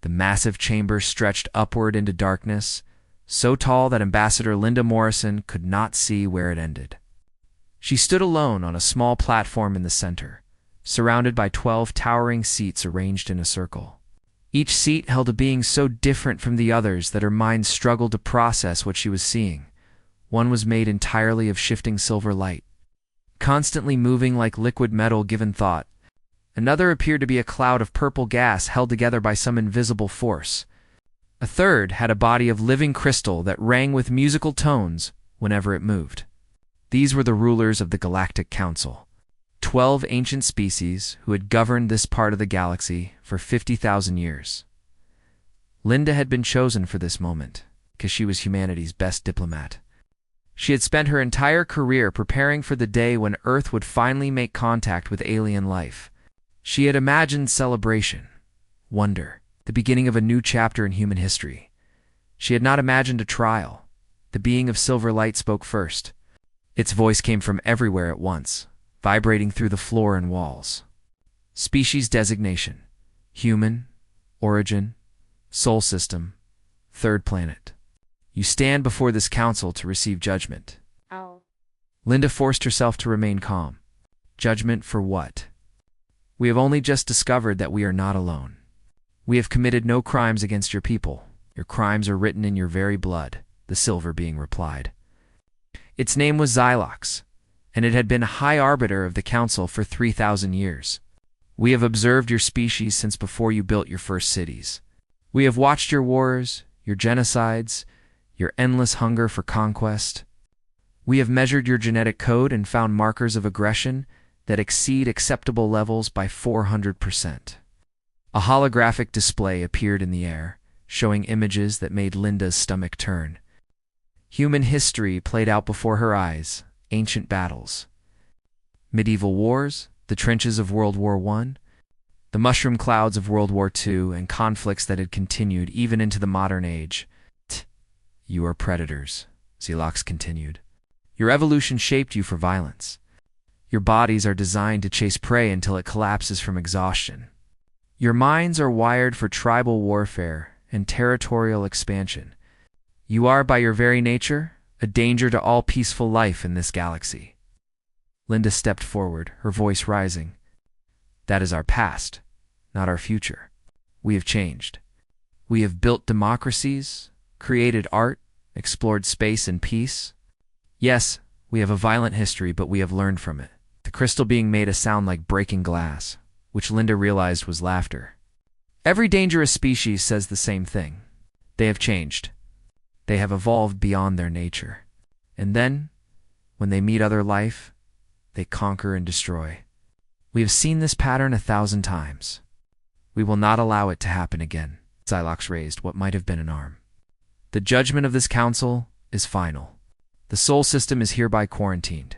The massive chamber stretched upward into darkness, so tall that Ambassador Linda Morrison could not see where it ended. She stood alone on a small platform in the center, surrounded by 12 towering seats arranged in a circle. Each seat held a being so different from the others that her mind struggled to process what she was seeing. One was made entirely of shifting silver light, constantly moving like liquid metal given thought. Another appeared to be a cloud of purple gas held together by some invisible force. A third had a body of living crystal that rang with musical tones whenever it moved. These were the rulers of the Galactic Council, 12 ancient species who had governed this part of the galaxy for 50,000 years. Linda had been chosen for this moment because she was humanity's best diplomat. She had spent her entire career preparing for the day when Earth would finally make contact with alien life. She had imagined celebration, wonder, the beginning of a new chapter in human history. She had not imagined a trial. The being of silver light spoke first. Its voice came from everywhere at once, vibrating through the floor and walls. Species designation: human, origin, soul system, third planet. You stand before this council to receive judgment. Ow. Linda forced herself to remain calm. Judgment for what? We have only just discovered that we are not alone. We have committed no crimes against your people. Your crimes are written in your very blood, the silver being replied. Its name was Xylox, and it had been High Arbiter of the Council for 3,000 years. We have observed your species since before you built your first cities. We have watched your wars, your genocides, your endless hunger for conquest. We have measured your genetic code and found markers of aggression that exceed acceptable levels by 400%. A holographic display appeared in the air, showing images that made Linda's stomach turn. Human history played out before her eyes, ancient battles, medieval wars, the trenches of World War I, the mushroom clouds of World War II, and conflicts that had continued even into the modern age. You are predators, Xylox continued. Your evolution shaped you for violence. Your bodies are designed to chase prey until it collapses from exhaustion. Your minds are wired for tribal warfare and territorial expansion. You are, by your very nature, a danger to all peaceful life in this galaxy. Linda stepped forward, her voice rising. That is our past, not our future. We have changed. We have built democracies, created art, explored space and peace. Yes, we have a violent history, but we have learned from it. The crystal being made a sound like breaking glass, which Linda realized was laughter. Every dangerous species says the same thing. They have changed. They have evolved beyond their nature. And then, when they meet other life, they conquer and destroy. We have seen this pattern 1,000 times. We will not allow it to happen again. Xylox raised what might have been an arm. The judgment of this council is final. The soul system is hereby quarantined.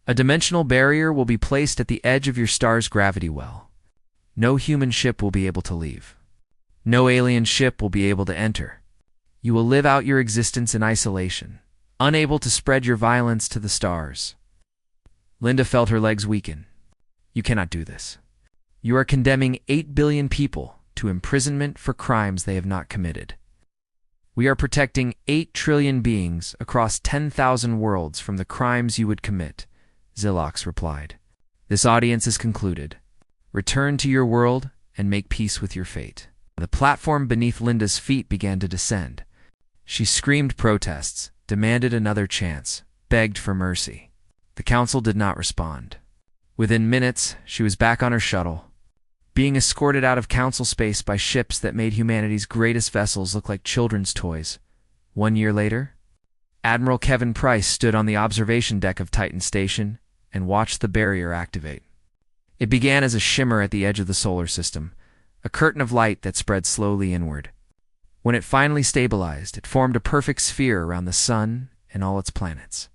A dimensional barrier will be placed at the edge of your star's gravity well. No human ship will be able to leave. No alien ship will be able to enter. You will live out your existence in isolation, unable to spread your violence to the stars. Linda felt her legs weaken. You cannot do this. You are condemning 8 billion people to imprisonment for crimes they have not committed. We are protecting 8 trillion beings across 10,000 worlds from the crimes you would commit, Xylox replied. This audience is concluded. Return to your world and make peace with your fate. The platform beneath Linda's feet began to descend. She screamed protests, demanded another chance, begged for mercy. The council did not respond. Within minutes, she was back on her shuttle, being escorted out of council space by ships that made humanity's greatest vessels look like children's toys. 1 year later, Admiral Kevin Price stood on the observation deck of Titan Station and watched the barrier activate. It began as a shimmer at the edge of the solar system, a curtain of light that spread slowly inward. When it finally stabilized, it formed a perfect sphere around the sun and all its planets.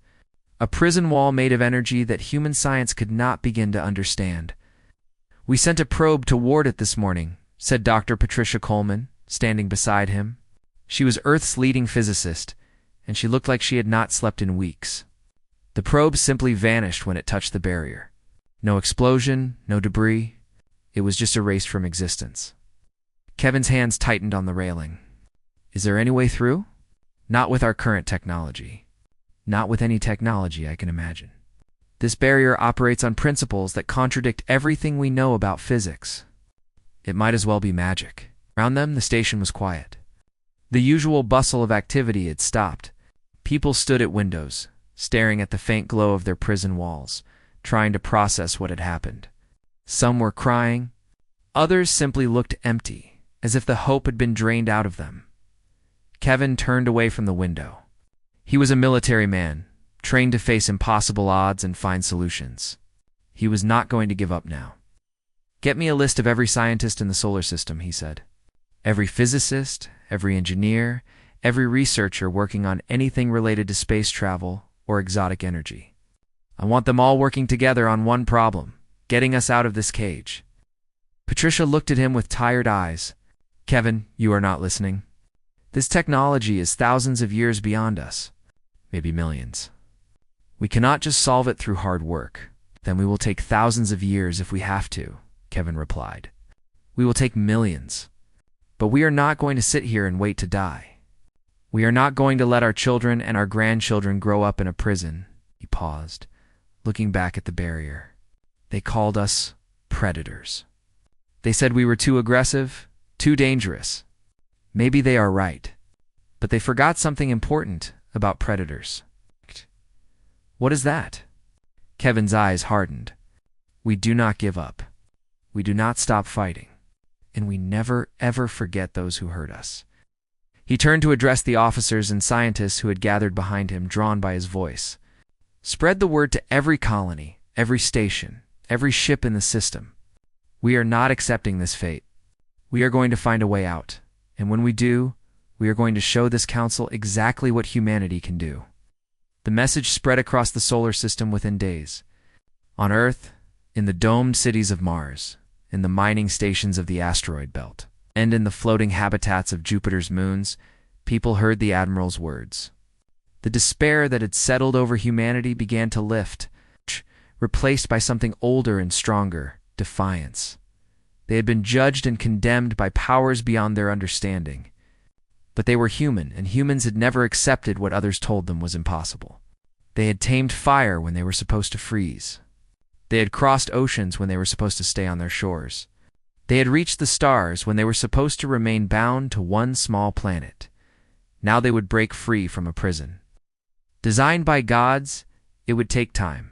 A prison wall made of energy that human science could not begin to understand. We sent a probe to ward it this morning, said Dr. Patricia Coleman, standing beside him. She was Earth's leading physicist, and she looked like she had not slept in weeks. The probe simply vanished when it touched the barrier. No explosion, no debris. It was just erased from existence. Kevin's hands tightened on the railing. Is there any way through? Not with our current technology. Not with any technology I can imagine. This barrier operates on principles that contradict everything we know about physics. It might as well be magic. Around them, the station was quiet. The usual bustle of activity had stopped. People stood at windows, staring at the faint glow of their prison walls, trying to process what had happened. Some were crying. Others simply looked empty, as if the hope had been drained out of them. Kevin turned away from the window. He was a military man, trained to face impossible odds and find solutions. He was not going to give up now. Get me a list of every scientist in the solar system, he said. Every physicist, every engineer, every researcher working on anything related to space travel or exotic energy. I want them all working together on one problem, getting us out of this cage. Patricia looked at him with tired eyes. Kevin, you are not listening. This technology is thousands of years beyond us, maybe millions. We cannot just solve it through hard work. Then we will take thousands of years if we have to, Kevin replied. We will take millions. But we are not going to sit here and wait to die. We are not going to let our children and our grandchildren grow up in a prison. He paused, looking back at the barrier. They called us predators. They said we were too aggressive, too dangerous. Maybe they are right. But they forgot something important about predators. What is that? Kevin's eyes hardened. We do not give up. We do not stop fighting. And we never, ever forget those who hurt us. He turned to address the officers and scientists who had gathered behind him, drawn by his voice. Spread the word to every colony, every station, every ship in the system. We are not accepting this fate. We are going to find a way out. And when we do, we are going to show this council exactly what humanity can do. The message spread across the solar system within days. On Earth, in the domed cities of Mars, in the mining stations of the asteroid belt, and in the floating habitats of Jupiter's moons, people heard the Admiral's words. The despair that had settled over humanity began to lift, replaced by something older and stronger, defiance. They had been judged and condemned by powers beyond their understanding. But they were human, and humans had never accepted what others told them was impossible. They had tamed fire when they were supposed to freeze. They had crossed oceans when they were supposed to stay on their shores. They had reached the stars when they were supposed to remain bound to one small planet. Now they would break free from a prison. Designed by gods, it would take time.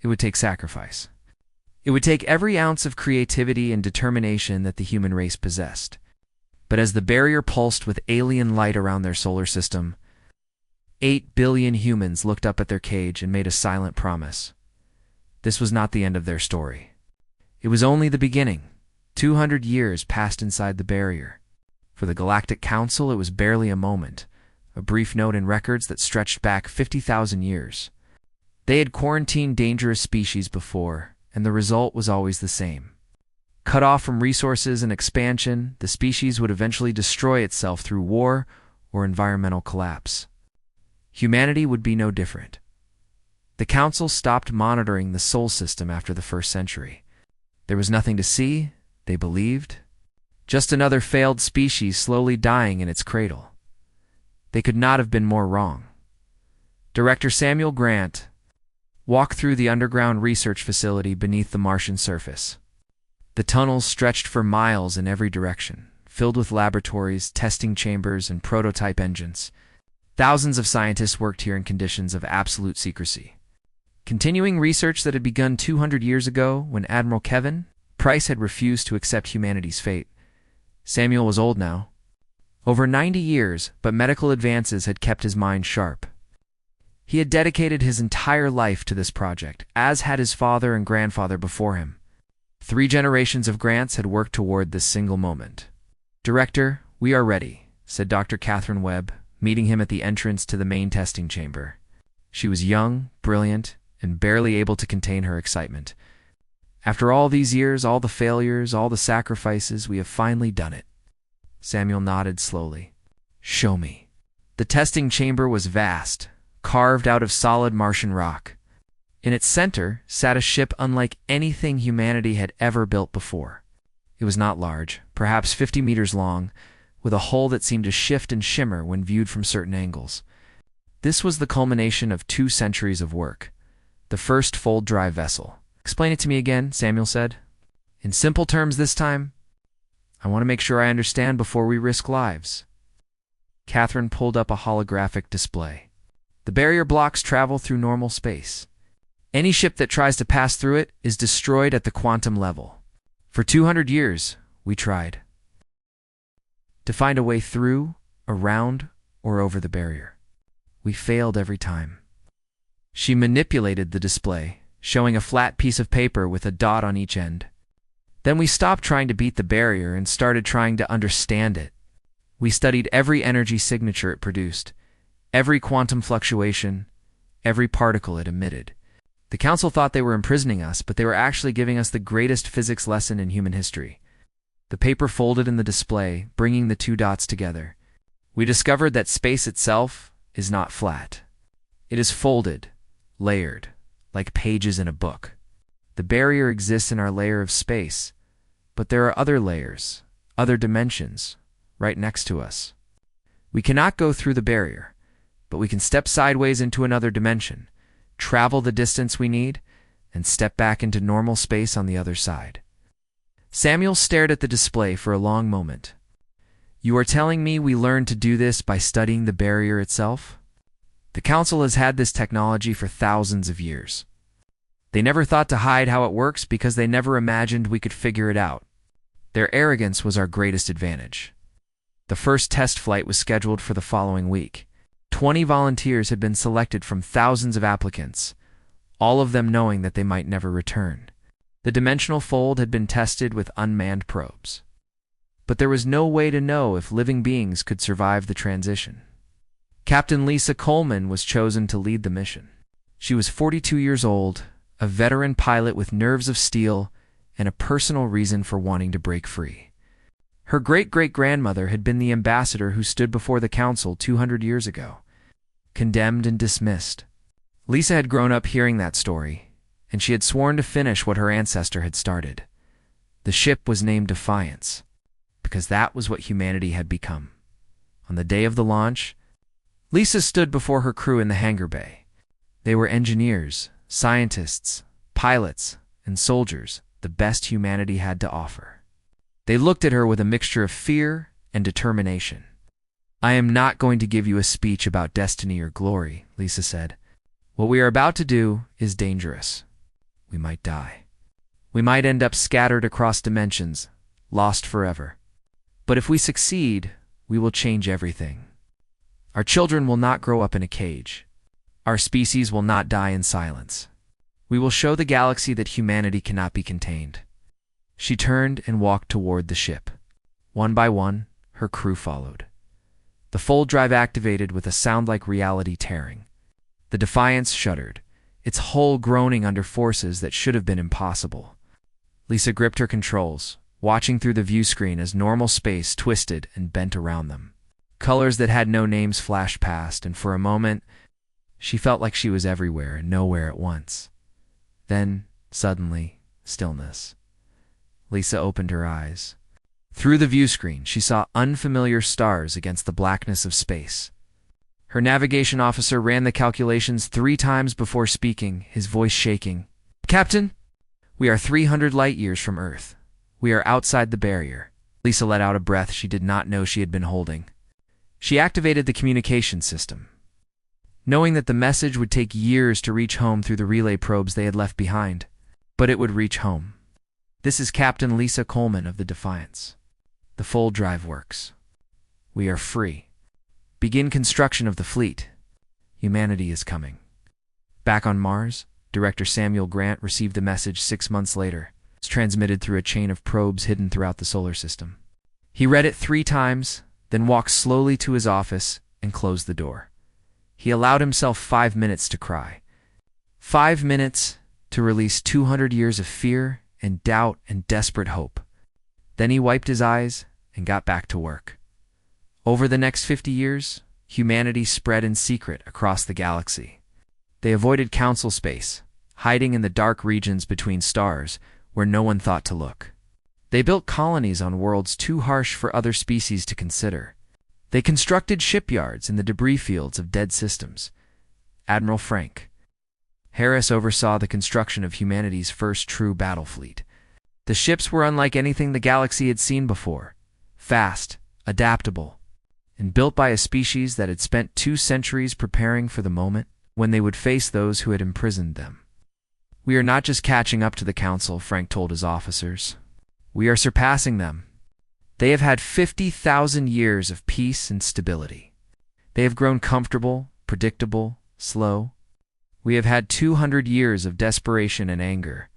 It would take sacrifice. It would take every ounce of creativity and determination that the human race possessed. But as the barrier pulsed with alien light around their solar system, 8 billion humans looked up at their cage and made a silent promise. This was not the end of their story. It was only the beginning. 200 years passed inside the barrier. For the Galactic Council, it was barely a moment, a brief note in records that stretched back 50,000 years. They had quarantined dangerous species before, and the result was always the same. Cut off from resources and expansion, the species would eventually destroy itself through war or environmental collapse. Humanity would be no different. The Council stopped monitoring the Sol system after the first century. There was nothing to see, they believed. Just another failed species slowly dying in its cradle. They could not have been more wrong. Director Samuel Grant walked through the underground research facility beneath the Martian surface. The tunnels stretched for miles in every direction, filled with laboratories, testing chambers, and prototype engines. Thousands of scientists worked here in conditions of absolute secrecy. Continuing research that had begun 200 years ago when Admiral Kevin Price had refused to accept humanity's fate. Samuel was old now. Over 90 years, but medical advances had kept his mind sharp. He had dedicated his entire life to this project, as had his father and grandfather before him. 3 generations of Grants had worked toward this single moment. Director, we are ready, said Dr. Catherine Webb, meeting him at the entrance to the main testing chamber. She was young, brilliant, and barely able to contain her excitement. After all these years, all the failures, all the sacrifices, we have finally done it. Samuel nodded slowly. Show me. The testing chamber was vast, carved out of solid Martian rock. In its center sat a ship unlike anything humanity had ever built before. It was not large, perhaps 50 meters long, with a hull that seemed to shift and shimmer when viewed from certain angles. This was the culmination of 2 centuries of work. The first fold-drive vessel. "Explain it to me again," Samuel said. "In simple terms this time. I want to make sure I understand before we risk lives." Catherine pulled up a holographic display. "The barrier blocks travel through normal space. Any ship that tries to pass through it is destroyed at the quantum level. For 200 years, we tried to find a way through, around, or over the barrier. We failed every time." She manipulated the display, showing a flat piece of paper with a dot on each end. "Then we stopped trying to beat the barrier and started trying to understand it. We studied every energy signature it produced, every quantum fluctuation, every particle it emitted. The council thought they were imprisoning us, but they were actually giving us the greatest physics lesson in human history." The paper folded in the display, bringing the 2 dots together. "We discovered that space itself is not flat. It is folded, layered, like pages in a book. The barrier exists in our layer of space, but there are other layers, other dimensions, right next to us. We cannot go through the barrier, but we can step sideways into another dimension, travel the distance we need, and step back into normal space on the other side." Samuel stared at the display for a long moment. "You are telling me we learned to do this by studying the barrier itself? The Council has had this technology for thousands of years. They never thought to hide how it works because they never imagined we could figure it out. Their arrogance was our greatest advantage." The first test flight was scheduled for the following week. 20 volunteers had been selected from thousands of applicants, all of them knowing that they might never return. The dimensional fold had been tested with unmanned probes. But there was no way to know if living beings could survive the transition. Captain Lisa Coleman was chosen to lead the mission. She was 42 years old, a veteran pilot with nerves of steel, and a personal reason for wanting to break free. Her great-great-grandmother had been the ambassador who stood before the council 200 years ago, condemned and dismissed. Lisa had grown up hearing that story, and she had sworn to finish what her ancestor had started. The ship was named Defiance, because that was what humanity had become. On the day of the launch, Lisa stood before her crew in the hangar bay. They were engineers, scientists, pilots, and soldiers, the best humanity had to offer. They looked at her with a mixture of fear and determination. "I am not going to give you a speech about destiny or glory," Lisa said. "What we are about to do is dangerous. We might die. We might end up scattered across dimensions, lost forever. But if we succeed, we will change everything. Our children will not grow up in a cage. Our species will not die in silence. We will show the galaxy that humanity cannot be contained." She turned and walked toward the ship. One by one, her crew followed. The fold drive activated with a sound like reality tearing. The Defiance shuddered, its hull groaning under forces that should have been impossible. Lisa gripped her controls, watching through the view screen as normal space twisted and bent around them. Colors that had no names flashed past, and for a moment, she felt like she was everywhere and nowhere at once. Then, suddenly, stillness. Lisa opened her eyes. Through the view screen, she saw unfamiliar stars against the blackness of space. Her navigation officer ran the calculations 3 times before speaking, his voice shaking. "Captain, we are 300 light-years from Earth. We are outside the barrier." Lisa let out a breath she did not know she had been holding. She activated the communication system, knowing that the message would take years to reach home through the relay probes they had left behind. But it would reach home. "This is Captain Lisa Coleman of the Defiance. The fold drive works. We are free. Begin construction of the fleet. Humanity is coming." Back on Mars, Director Samuel Grant received the message 6 months later. It's transmitted through a chain of probes hidden throughout the solar system. He read it 3 times, then walked slowly to his office and closed the door. He allowed himself 5 minutes to cry. 5 minutes to release 200 years of fear and doubt and desperate hope. Then he wiped his eyes and got back to work. Over the next 50 years, humanity spread in secret across the galaxy. They avoided council space, hiding in the dark regions between stars where no one thought to look. They built colonies on worlds too harsh for other species to consider. They constructed shipyards in the debris fields of dead systems. Admiral Frank Harris oversaw the construction of humanity's first true battle fleet. The ships were unlike anything the galaxy had seen before. Fast, adaptable, and built by a species that had spent 2 centuries preparing for the moment when they would face those who had imprisoned them. "We are not just catching up to the Council," Frank told his officers. "We are surpassing them. They have had 50,000 years of peace and stability. They have grown comfortable, predictable, slow. We have had 200 years of desperation and anger.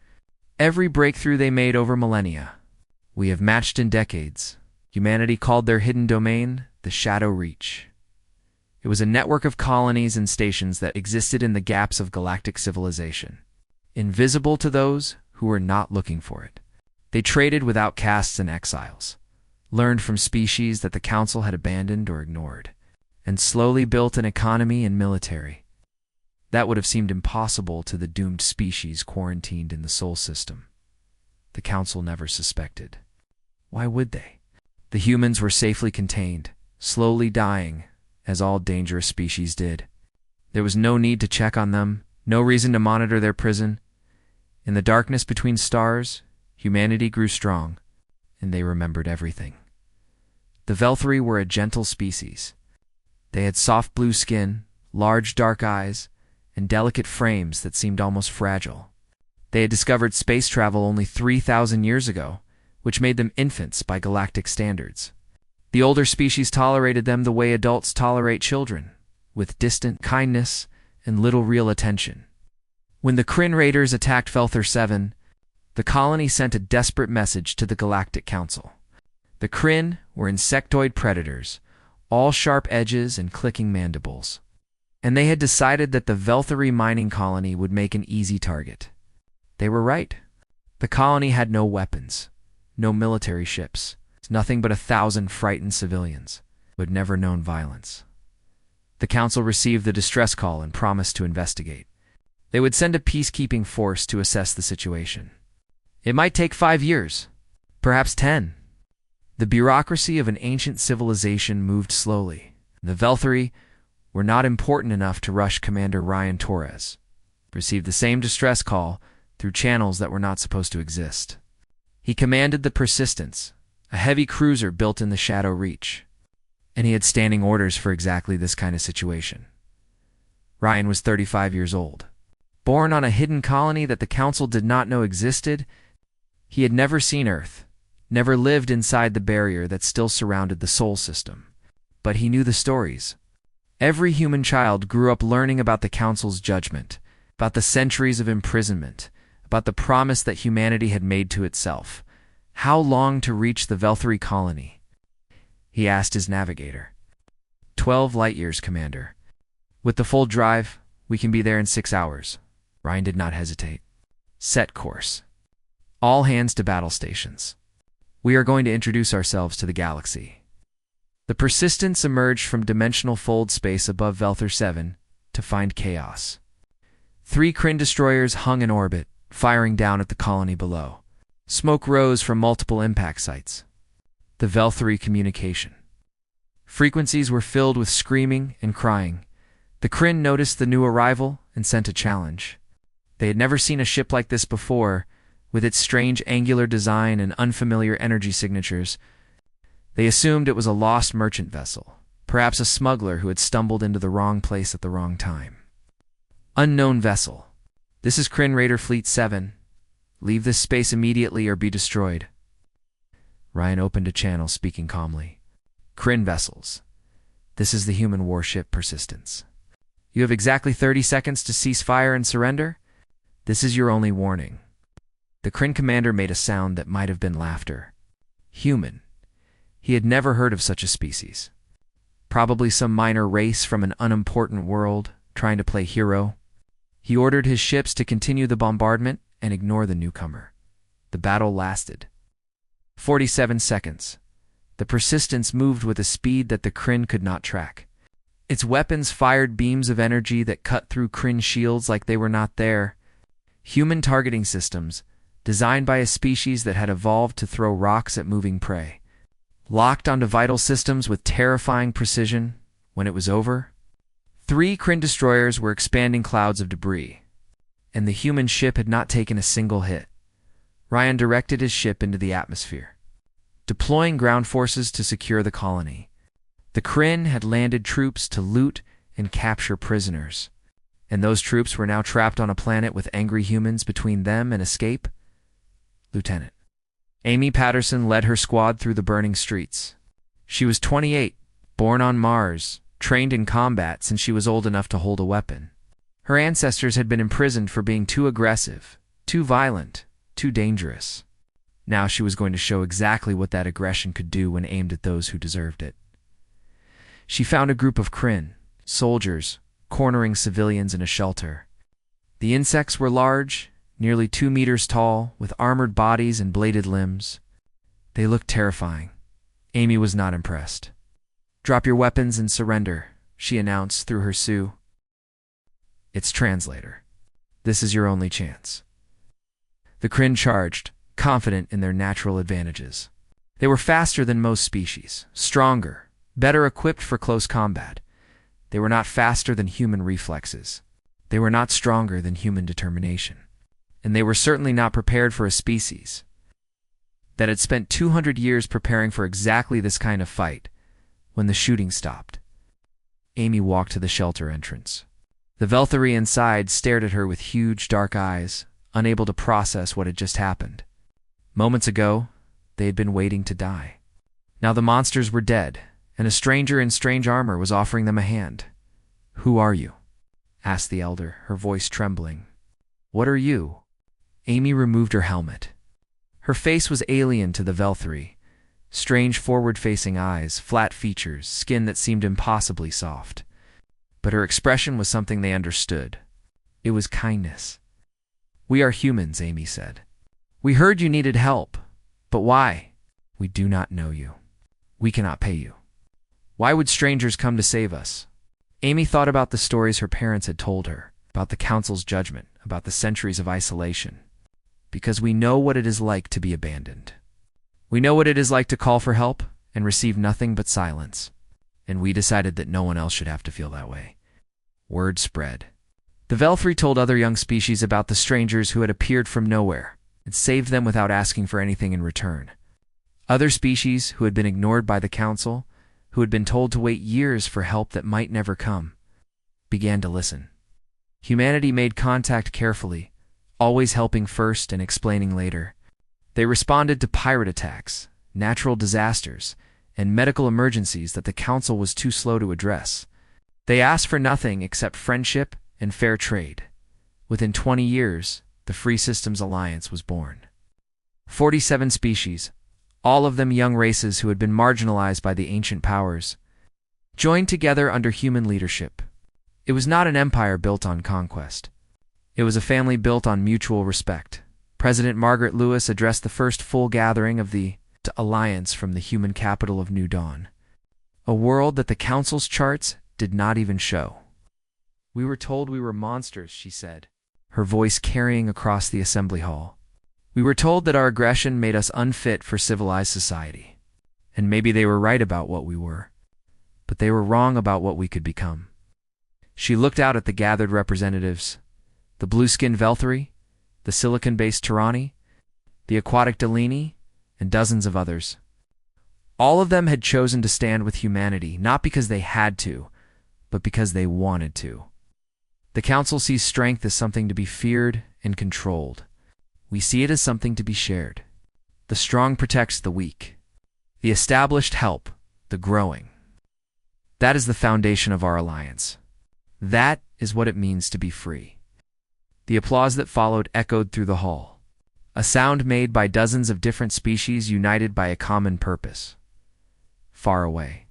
Every breakthrough they made over millennia, we have matched in decades." Humanity called their hidden domain the Shadow Reach. It was a network of colonies and stations that existed in the gaps of galactic civilization, invisible to those who were not looking for it. They traded with outcasts and exiles, learned from species that the Council had abandoned or ignored, and slowly built an economy and military that would have seemed impossible to the doomed species quarantined in the Sol system. The Council never suspected. Why would they? The humans were safely contained, slowly dying, as all dangerous species did. There was no need to check on them, no reason to monitor their prison. In the darkness between stars, humanity grew strong, and they remembered everything. The Velthari were a gentle species. They had soft blue skin, large dark eyes, and delicate frames that seemed almost fragile. They had discovered space travel only 3,000 years ago, which made them infants by galactic standards. The older species tolerated them the way adults tolerate children, with distant kindness and little real attention. When the Kryn Raiders attacked Velthar 7, the colony sent a desperate message to the Galactic Council. The Kryn were insectoid predators, all sharp edges and clicking mandibles. And they had decided that the Velthari mining colony would make an easy target. They were right. The colony had no weapons, no military ships, nothing but 1,000 frightened civilians who had never known violence. The Council received the distress call and promised to investigate. They would send a peacekeeping force to assess the situation. It might take 5 years, perhaps 10. The bureaucracy of an ancient civilization moved slowly. The Velthari were not important enough to rush. Commander Ryan Torres received the same distress call through channels that were not supposed to exist. He commanded the Persistence, a heavy cruiser built in the Shadow Reach, and he had standing orders for exactly this kind of situation. Ryan was 35 years old. Born on a hidden colony that the Council did not know existed, he had never seen Earth, never lived inside the barrier that still surrounded the Sol system. But he knew the stories. Every human child grew up learning about the Council's judgment, about the centuries of imprisonment, about the promise that humanity had made to itself. How long to reach the Velthari colony? He asked his navigator. 12 light years, Commander. With the full drive, we can be there in 6 hours. Ryan did not hesitate. Set course. All hands to battle stations. We are going to introduce ourselves to the galaxy. The Persistence emerged from dimensional fold space above Velthar 7 to find chaos. 3 Kryn destroyers hung in orbit, firing down at the colony below. Smoke rose from multiple impact sites. The Velthari communication. Frequencies were filled with screaming and crying. The Kryn noticed the new arrival and sent a challenge. They had never seen a ship like this before, with its strange angular design and unfamiliar energy signatures. They assumed it was a lost merchant vessel, perhaps a smuggler who had stumbled into the wrong place at the wrong time. Unknown vessel. This is Kryn Raider Fleet 7. Leave this space immediately or be destroyed. Ryan opened a channel, speaking calmly. Kryn vessels. This is the human warship Persistence. You have exactly 30 seconds to cease fire and surrender. This is your only warning. The Kryn commander made a sound that might have been laughter. Human. He had never heard of such a species. Probably some minor race from an unimportant world, trying to play hero. He ordered his ships to continue the bombardment and ignore the newcomer. The battle lasted 47 seconds. The Persistence moved with a speed that the Kryn could not track. Its weapons fired beams of energy that cut through Kryn shields like they were not there. Human targeting systems, designed by a species that had evolved to throw rocks at moving prey. Locked onto vital systems with terrifying precision, when it was over, 3 Kryn destroyers were expanding clouds of debris, and the human ship had not taken a single hit. Ryan directed his ship into the atmosphere, deploying ground forces to secure the colony. The Kryn had landed troops to loot and capture prisoners, and those troops were now trapped on a planet with angry humans between them and escape. Lieutenant Amy Patterson led her squad through the burning streets. She was 28, born on Mars, trained in combat since she was old enough to hold a weapon. Her ancestors had been imprisoned for being too aggressive, too violent, too dangerous. Now she was going to show exactly what that aggression could do when aimed at those who deserved it. She found a group of Kryn soldiers cornering civilians in a shelter. The insects were large, nearly 2 meters tall, with armored bodies and bladed limbs. They looked terrifying. Amy was not impressed. "Drop your weapons and surrender," she announced through her Sioux. "It's translator. This is your only chance." The Kryn charged, confident in their natural advantages. They were faster than most species, stronger, better equipped for close combat. They were not faster than human reflexes. They were not stronger than human determination. And they were certainly not prepared for a species that had spent 200 years preparing for exactly this kind of fight. When the shooting stopped, Amy walked to the shelter entrance. The Velthari inside stared at her with huge dark eyes, unable to process what had just happened. Moments ago, they had been waiting to die. Now the monsters were dead, and a stranger in strange armor was offering them a hand. "Who are you?" asked the elder, her voice trembling. "What are you?" Amy removed her helmet. Her face was alien to the Velthari. Strange forward-facing eyes, flat features, skin that seemed impossibly soft. But her expression was something they understood. It was kindness. "We are humans," Amy said. "We heard you needed help. But why?" "We do not know you. We cannot pay you. Why would strangers come to save us?" Amy thought about the stories her parents had told her, about the Council's judgment, about the centuries of isolation. "Because we know what it is like to be abandoned. We know what it is like to call for help and receive nothing but silence. And we decided that no one else should have to feel that way." Word spread. The Velthari told other young species about the strangers who had appeared from nowhere and saved them without asking for anything in return. Other species who had been ignored by the Council, who had been told to wait years for help that might never come, began to listen. Humanity made contact carefully, always helping first and explaining later. They responded to pirate attacks, natural disasters, and medical emergencies that the Council was too slow to address. They asked for nothing except friendship and fair trade. Within 20 years, the Free Systems Alliance was born. 47 species, all of them young races who had been marginalized by the ancient powers, joined together under human leadership. It was not an empire built on conquest. It was a family built on mutual respect. President Margaret Lewis addressed the first full gathering of the Alliance from the human capital of New Dawn, a world that the Council's charts did not even show. "We were told we were monsters," she said, her voice carrying across the assembly hall. "We were told that our aggression made us unfit for civilized society. And maybe they were right about what we were, but they were wrong about what we could become." She looked out at the gathered representatives, the blue-skinned Velthari, the silicon-based Tirani, the aquatic Delini, and dozens of others. All of them had chosen to stand with humanity, not because they had to, but because they wanted to. The Council sees strength as something to be feared and controlled. We see it as something to be shared. The strong protects the weak. The established help the growing. That is the foundation of our alliance. That is what it means to be free. The applause that followed echoed through the hall, a sound made by dozens of different species united by a common purpose. Far away,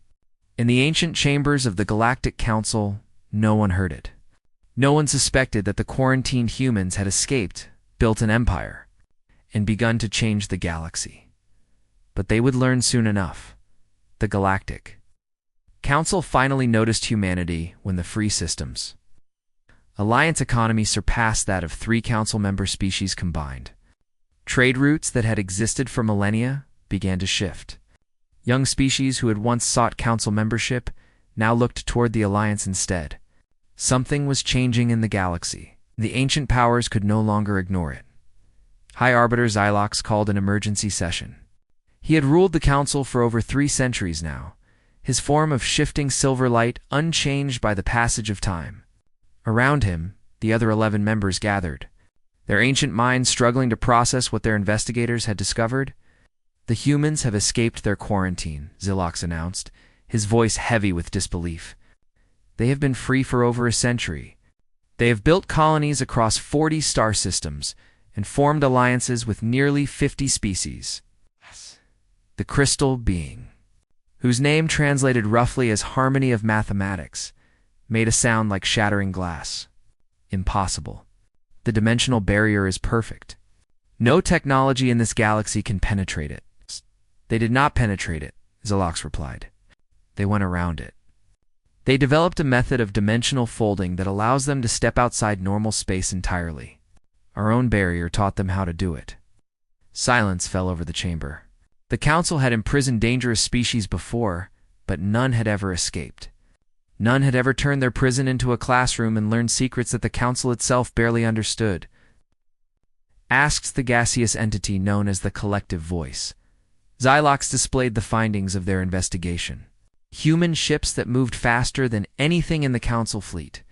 in the ancient chambers of the Galactic Council, no one heard it. No one suspected that the quarantined humans had escaped, built an empire, and begun to change the galaxy. But they would learn soon enough. The Galactic Council finally noticed humanity when the Free Systems Alliance economy surpassed that of 3 Council member species combined. Trade routes that had existed for millennia began to shift. Young species who had once sought council membership now looked toward the Alliance instead. Something was changing in the galaxy. The ancient powers could no longer ignore it. High Arbiter Xylox called an emergency session. He had ruled the council for over 3 centuries now, his form of shifting silver light unchanged by the passage of time. Around him, the other 11 members gathered, their ancient minds struggling to process what their investigators had discovered. "The humans have escaped their quarantine," Xylox announced, his voice heavy with disbelief. "They have been free for over a century. They have built colonies across 40 star systems and formed alliances with nearly 50 species. The crystal being, whose name translated roughly as harmony of mathematics, made a sound like shattering glass. Impossible. The dimensional barrier is perfect. No technology in this galaxy can penetrate it." "They did not penetrate it," Xylox replied. "They went around it. They developed a method of dimensional folding that allows them to step outside normal space entirely. Our own barrier taught them how to do it." Silence fell over the chamber. The council had imprisoned dangerous species before, but none had ever escaped. None had ever turned their prison into a classroom and learned secrets that the council itself barely understood. Asked the gaseous entity known as the Collective Voice. Xylox displayed the findings of their investigation. Human ships that moved faster than anything in the council fleet.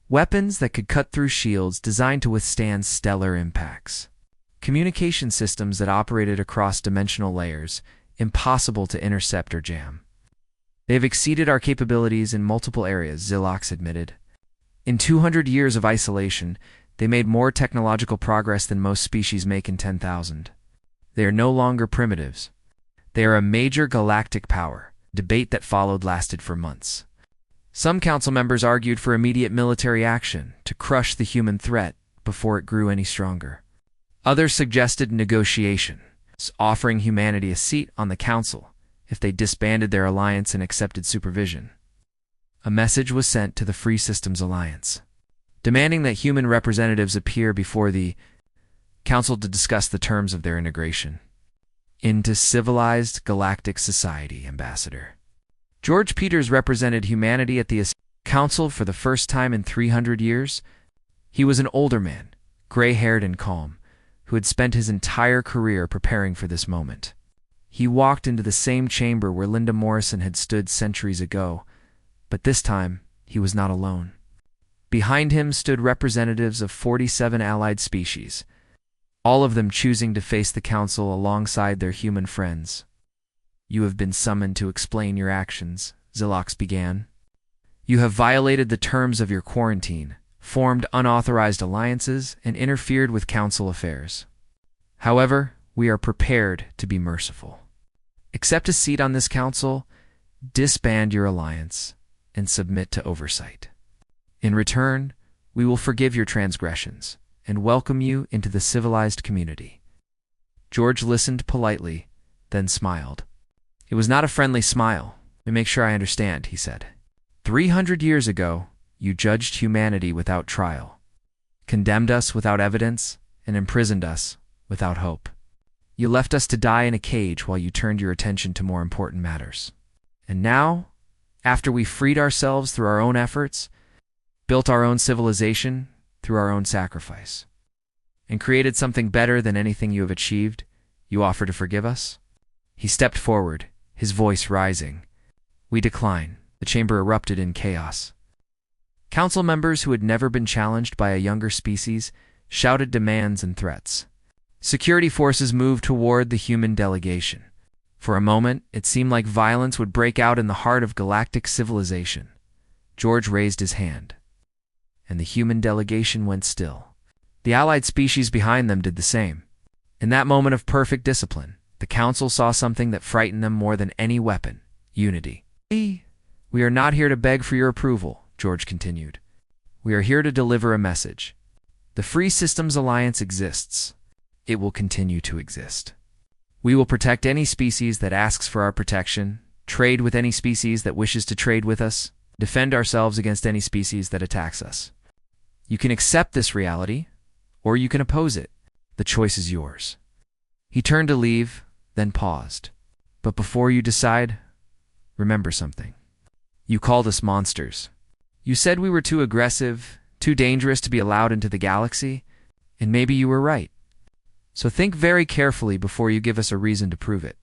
Weapons that could cut through shields designed to withstand stellar impacts. Communication systems that operated across dimensional layers, impossible to intercept or jam. "They have exceeded our capabilities in multiple areas," Xylox admitted. "In 200 years of isolation, they made more technological progress than most species make in 10,000. They are no longer primitives. They are a major galactic power." Debate that followed lasted for months. Some council members argued for immediate military action to crush the human threat before it grew any stronger. Others suggested negotiation, offering humanity a seat on the council if they disbanded their alliance and accepted supervision. A message was sent to the Free Systems Alliance, demanding that human representatives appear before the council to discuss the terms of their integration into civilized galactic society. Ambassador George Peters represented humanity at the council for the first time in 300 years. He was an older man, gray-haired and calm, who had spent his entire career preparing for this moment. He walked into the same chamber where Linda Morrison had stood centuries ago, but this time he was not alone. Behind him stood representatives of 47 allied species, all of them choosing to face the council alongside their human friends. "You have been summoned to explain your actions," Xylox began. "You have violated the terms of your quarantine, formed unauthorized alliances, and interfered with council affairs. However, we are prepared to be merciful. Accept a seat on this council, disband your alliance, and submit to oversight. In return, we will forgive your transgressions and welcome you into the civilized community." George listened politely, then smiled. It was not a friendly smile. "Let me make sure I understand," he said. 300 years ago, you judged humanity without trial, condemned us without evidence, and imprisoned us without hope. You left us to die in a cage while you turned your attention to more important matters. And now, after we freed ourselves through our own efforts, built our own civilization through our own sacrifice, and created something better than anything you have achieved, you offer to forgive us?" He stepped forward, his voice rising. "We decline." The chamber erupted in chaos. Council members who had never been challenged by a younger species shouted demands and threats. Security forces moved toward the human delegation. For a moment, it seemed like violence would break out in the heart of galactic civilization. George raised his hand, and the human delegation went still. The allied species behind them did the same. In that moment of perfect discipline, the council saw something that frightened them more than any weapon: unity. "We are not here to beg for your approval," George continued. "We are here to deliver a message. The Free Systems Alliance exists. It will continue to exist. We will protect any species that asks for our protection, trade with any species that wishes to trade with us, defend ourselves against any species that attacks us. You can accept this reality, or you can oppose it. The choice is yours." He turned to leave, then paused. But before you decide, remember something. You called us monsters. You said we were too aggressive, too dangerous to be allowed into the galaxy, and maybe you were right. So think very carefully before you give us a reason to prove it.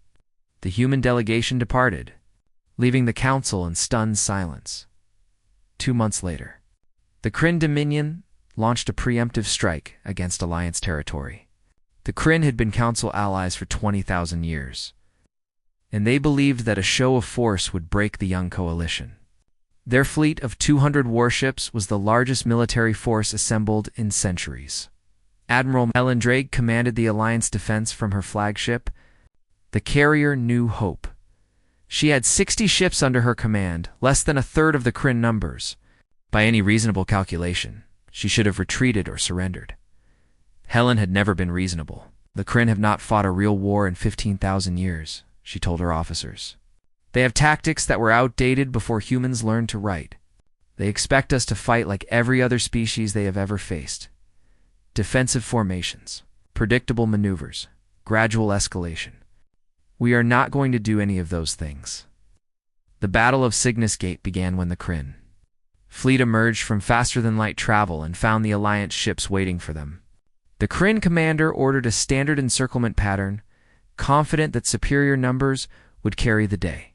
The human delegation departed, leaving the council in stunned silence. 2 months later, the Kryn Dominion launched a preemptive strike against Alliance territory. The Kryn had been council allies for 20,000 years, and they believed that a show of force would break the young coalition. Their fleet of 200 warships was the largest military force assembled in centuries. Admiral Helen Drake commanded the Alliance defense from her flagship, the carrier New Hope. She had 60 ships under her command, less than a third of the Kryn numbers. By any reasonable calculation, she should have retreated or surrendered. Helen had never been reasonable. The Kryn have not fought a real war in 15,000 years, she told her officers. They have tactics that were outdated before humans learned to write. They expect us to fight like every other species they have ever faced. Defensive formations, predictable maneuvers, gradual escalation. We are not going to do any of those things. The Battle of Cygnus Gate began when the Kryn fleet emerged from faster-than-light travel and found the Alliance ships waiting for them. The Kryn commander ordered a standard encirclement pattern, confident that superior numbers would carry the day.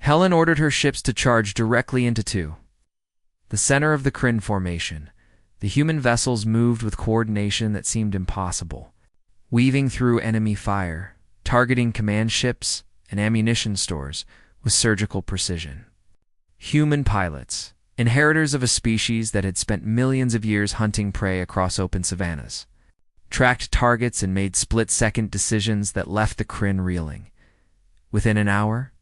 Helen ordered her ships to charge directly into two. The center of the Kryn formation, the human vessels moved with coordination that seemed impossible, weaving through enemy fire, targeting command ships and ammunition stores with surgical precision. Human pilots, inheritors of a species that had spent millions of years hunting prey across open savannas, tracked targets and made split-second decisions that left the Kryn reeling. Within an hour,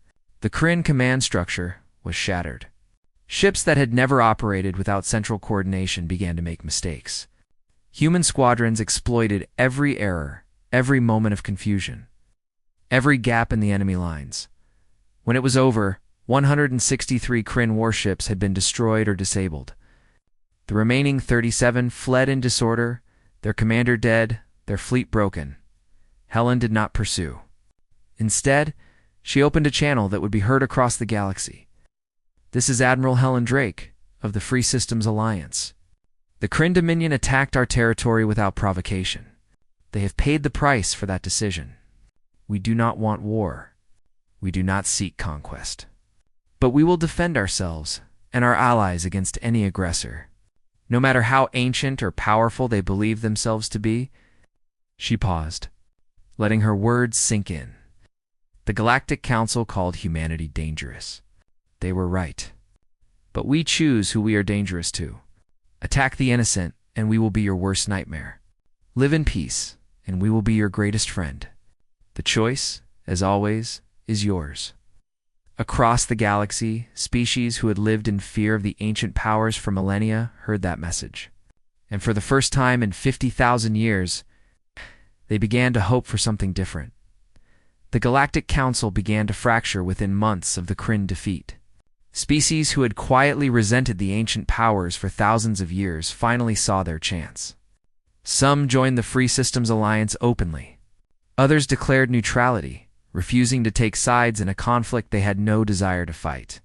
the Kryn command structure was shattered. Ships that had never operated without central coordination began to make mistakes. Human squadrons exploited every error, every moment of confusion, every gap in the enemy lines. When it was over, 163 Kryn warships had been destroyed or disabled. The remaining 37 fled in disorder, their commander dead, their fleet broken. Helen did not pursue. Instead, she opened a channel that would be heard across the galaxy. This is Admiral Helen Drake of the Free Systems Alliance. The Kryn Dominion attacked our territory without provocation. They have paid the price for that decision. We do not want war. We do not seek conquest. But we will defend ourselves and our allies against any aggressor, no matter how ancient or powerful they believe themselves to be. She paused, letting her words sink in. The Galactic Council called humanity dangerous. They were right. But we choose who we are dangerous to. Attack the innocent, and we will be your worst nightmare. Live in peace, and we will be your greatest friend. The choice, as always, is yours. Across the galaxy, species who had lived in fear of the ancient powers for millennia heard that message. And for the first time in 50,000 years, they began to hope for something different. The Galactic Council began to fracture within months of the Kryn defeat. Species who had quietly resented the ancient powers for thousands of years finally saw their chance. Some joined the Free Systems Alliance openly. Others declared neutrality, refusing to take sides in a conflict they had no desire to fight.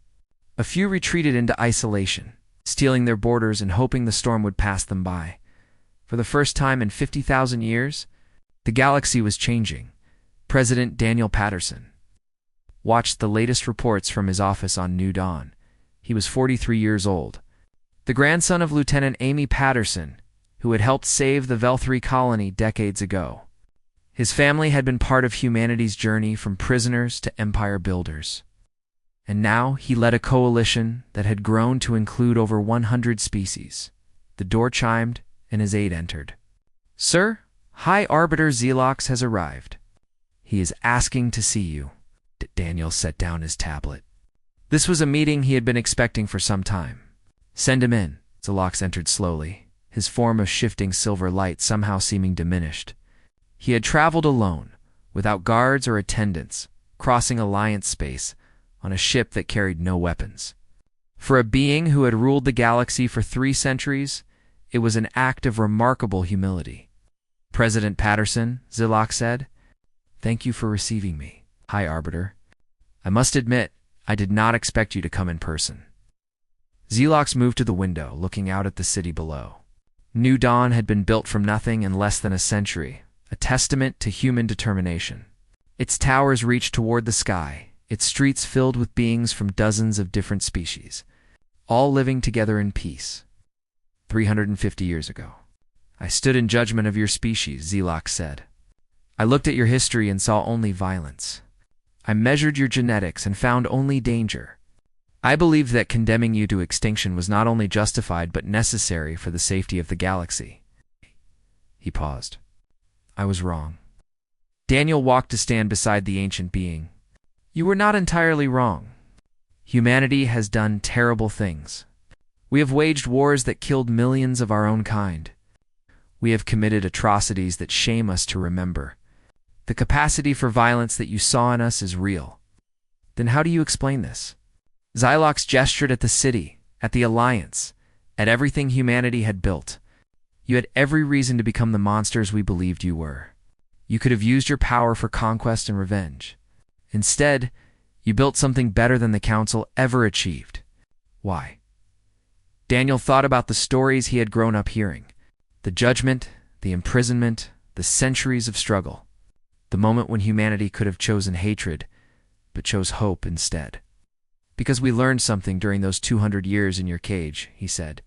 A few retreated into isolation, stealing their borders and hoping the storm would pass them by. For the first time in 50,000 years, the galaxy was changing. President Daniel Patterson watched the latest reports from his office on New Dawn. He was 43 years old, the grandson of Lieutenant Amy Patterson, who had helped save the Vel-3 colony decades ago. His family had been part of humanity's journey from prisoners to empire builders. And now he led a coalition that had grown to include over 100 species. The door chimed, and his aide entered. "Sir, High Arbiter Zelox has arrived. He is asking to see you." Daniel set down his tablet. This was a meeting he had been expecting for some time. "Send him in." Zelox entered slowly, his form of shifting silver light somehow seeming diminished. He had traveled alone, without guards or attendants, crossing Alliance space on a ship that carried no weapons. For a being who had ruled the galaxy for 3 centuries, it was an act of remarkable humility. President Patterson, Zilok said. Thank you for receiving me, High Arbiter. I must admit, I did not expect you to come in person. Zelox moved to the window, looking out at the city below. New Dawn had been built from nothing in less than a century, a testament to human determination. Its towers reached toward the sky, its streets filled with beings from dozens of different species, all living together in peace. 350 years ago. I stood in judgment of your species, Zelox said. I looked at your history and saw only violence. I measured your genetics and found only danger. I believed that condemning you to extinction was not only justified but necessary for the safety of the galaxy. He paused. I was wrong. Daniel walked to stand beside the ancient being. You were not entirely wrong. Humanity has done terrible things. We have waged wars that killed millions of our own kind. We have committed atrocities that shame us to remember. The capacity for violence that you saw in us is real. Then how do you explain this? Xylox gestured at the city, at the Alliance, at everything humanity had built. You had every reason to become the monsters we believed you were. You could have used your power for conquest and revenge. Instead, you built something better than the Council ever achieved. Why? Daniel thought about the stories he had grown up hearing. The judgment, the imprisonment, the centuries of struggle. The moment when humanity could have chosen hatred, but chose hope instead. Because we learned something during those 200 years in your cage, he said.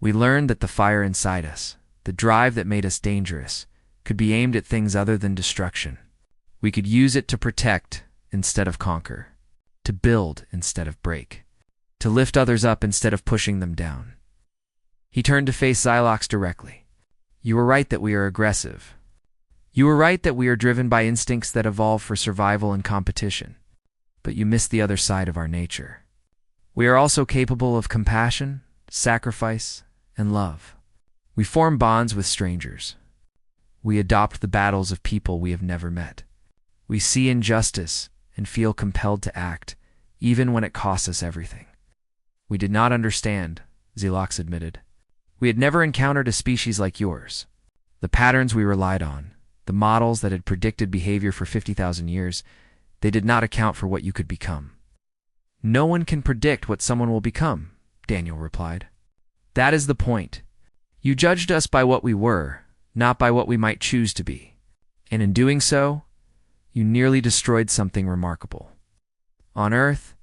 We learned that the fire inside us, the drive that made us dangerous, could be aimed at things other than destruction. We could use it to protect instead of conquer, to build instead of break, to lift others up instead of pushing them down. He turned to face Xylox directly. You were right that we are aggressive. You were right that we are driven by instincts that evolve for survival and competition. But you missed the other side of our nature. We are also capable of compassion, sacrifice, and love. We form bonds with strangers. We adopt the battles of people we have never met. We see injustice and feel compelled to act, even when it costs us everything. We did not understand, Zelox admitted. We had never encountered a species like yours. The patterns we relied on, the models that had predicted behavior for 50,000 years, they did not account for what you could become. No one can predict what someone will become, Daniel replied. That is the point. You judged us by what we were, not by what we might choose to be. And in doing so, you nearly destroyed something remarkable. On Earth,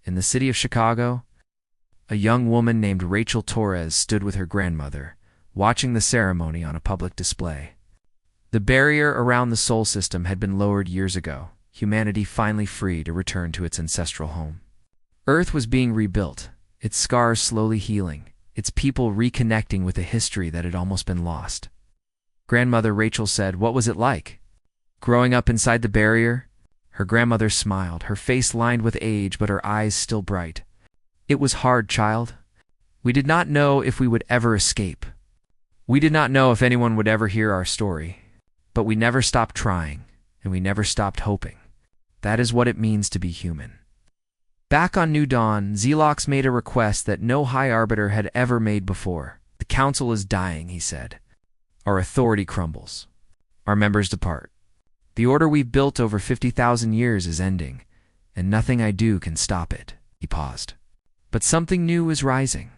in the city of Chicago, a young woman named Rachel Torres stood with her grandmother, watching the ceremony on a public display. The barrier around the Sol system had been lowered years ago, humanity finally free to return to its ancestral home. Earth was being rebuilt, its scars slowly healing, its people reconnecting with a history that had almost been lost. Grandmother Rachel said, "What was it like? Growing up inside the barrier?" Her grandmother smiled, her face lined with age but her eyes still bright. "It was hard, child. We did not know if we would ever escape. We did not know if anyone would ever hear our story. But we never stopped trying, and we never stopped hoping. That is what it means to be human." Back on New Dawn, Zelox made a request that no High Arbiter had ever made before. The Council is dying, he said. Our authority crumbles. Our members depart. The order we've built over 50,000 years is ending, and nothing I do can stop it. He paused. But something new is rising.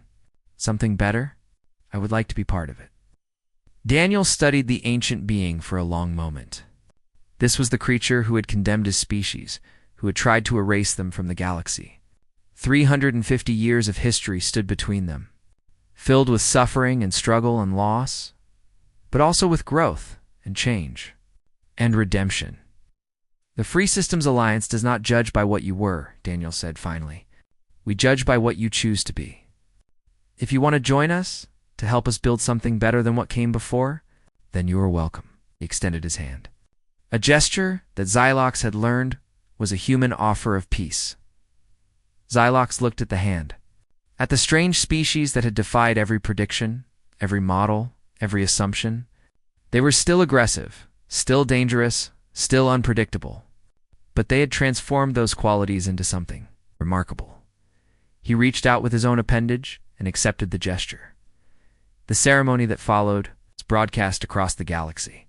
Something better? I would like to be part of it. Daniel studied the ancient being for a long moment. This was the creature who had condemned his species, who had tried to erase them from the galaxy. 350 years of history stood between them, filled with suffering and struggle and loss, but also with growth and change and redemption. The Free Systems Alliance does not judge by what you were, Daniel said finally. We judge by what you choose to be. If you want to join us, to help us build something better than what came before, then you are welcome. He extended his hand. A gesture that Xylox had learned was a human offer of peace. Xylox looked at the hand, at the strange species that had defied every prediction, every model, every assumption. They were still aggressive, still dangerous, still unpredictable, but they had transformed those qualities into something remarkable. He reached out with his own appendage and accepted the gesture. The ceremony that followed broadcast across the galaxy.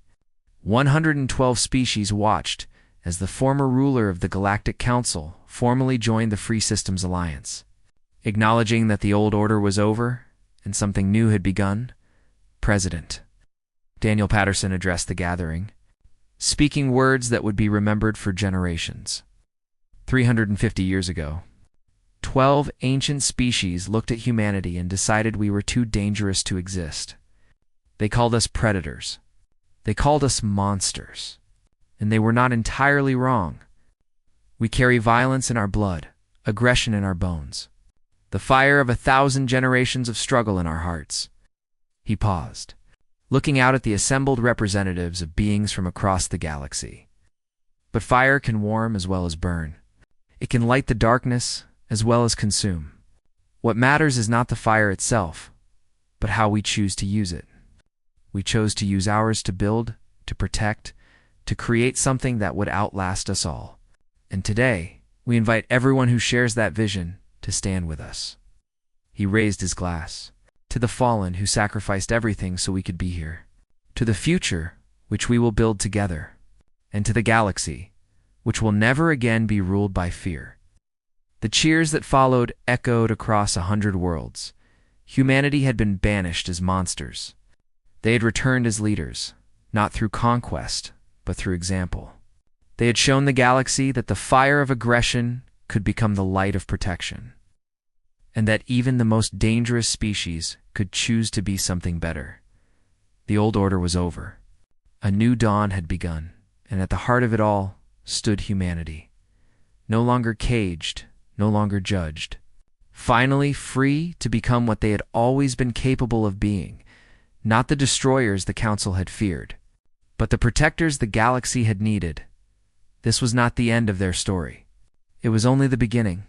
112 species watched as the former ruler of the Galactic Council formally joined the Free Systems Alliance. Acknowledging that the old order was over and something new had begun, President Daniel Patterson addressed the gathering, speaking words that would be remembered for generations. 350 years ago, 12 ancient species looked at humanity and decided we were too dangerous to exist. They called us predators. They called us monsters. And they were not entirely wrong. We carry violence in our blood, aggression in our bones, the fire of 1,000 generations of struggle in our hearts. He paused, looking out at the assembled representatives of beings from across the galaxy. But fire can warm as well as burn. It can light the darkness as well as consume. What matters is not the fire itself, but how we choose to use it. We chose to use ours to build, to protect, to create something that would outlast us all. And today, we invite everyone who shares that vision to stand with us. He raised his glass. To the fallen who sacrificed everything so we could be here. To the future, which we will build together. And to the galaxy, which will never again be ruled by fear. The cheers that followed echoed across 100 worlds. Humanity had been banished as monsters. They had returned as leaders, not through conquest, but through example. They had shown the galaxy that the fire of aggression could become the light of protection, and that even the most dangerous species could choose to be something better. The old order was over. A new dawn had begun, and at the heart of it all stood humanity. No longer caged, no longer judged. Finally free to become what they had always been capable of being. Not the destroyers the Council had feared, but the protectors the galaxy had needed. This was not the end of their story. It was only the beginning.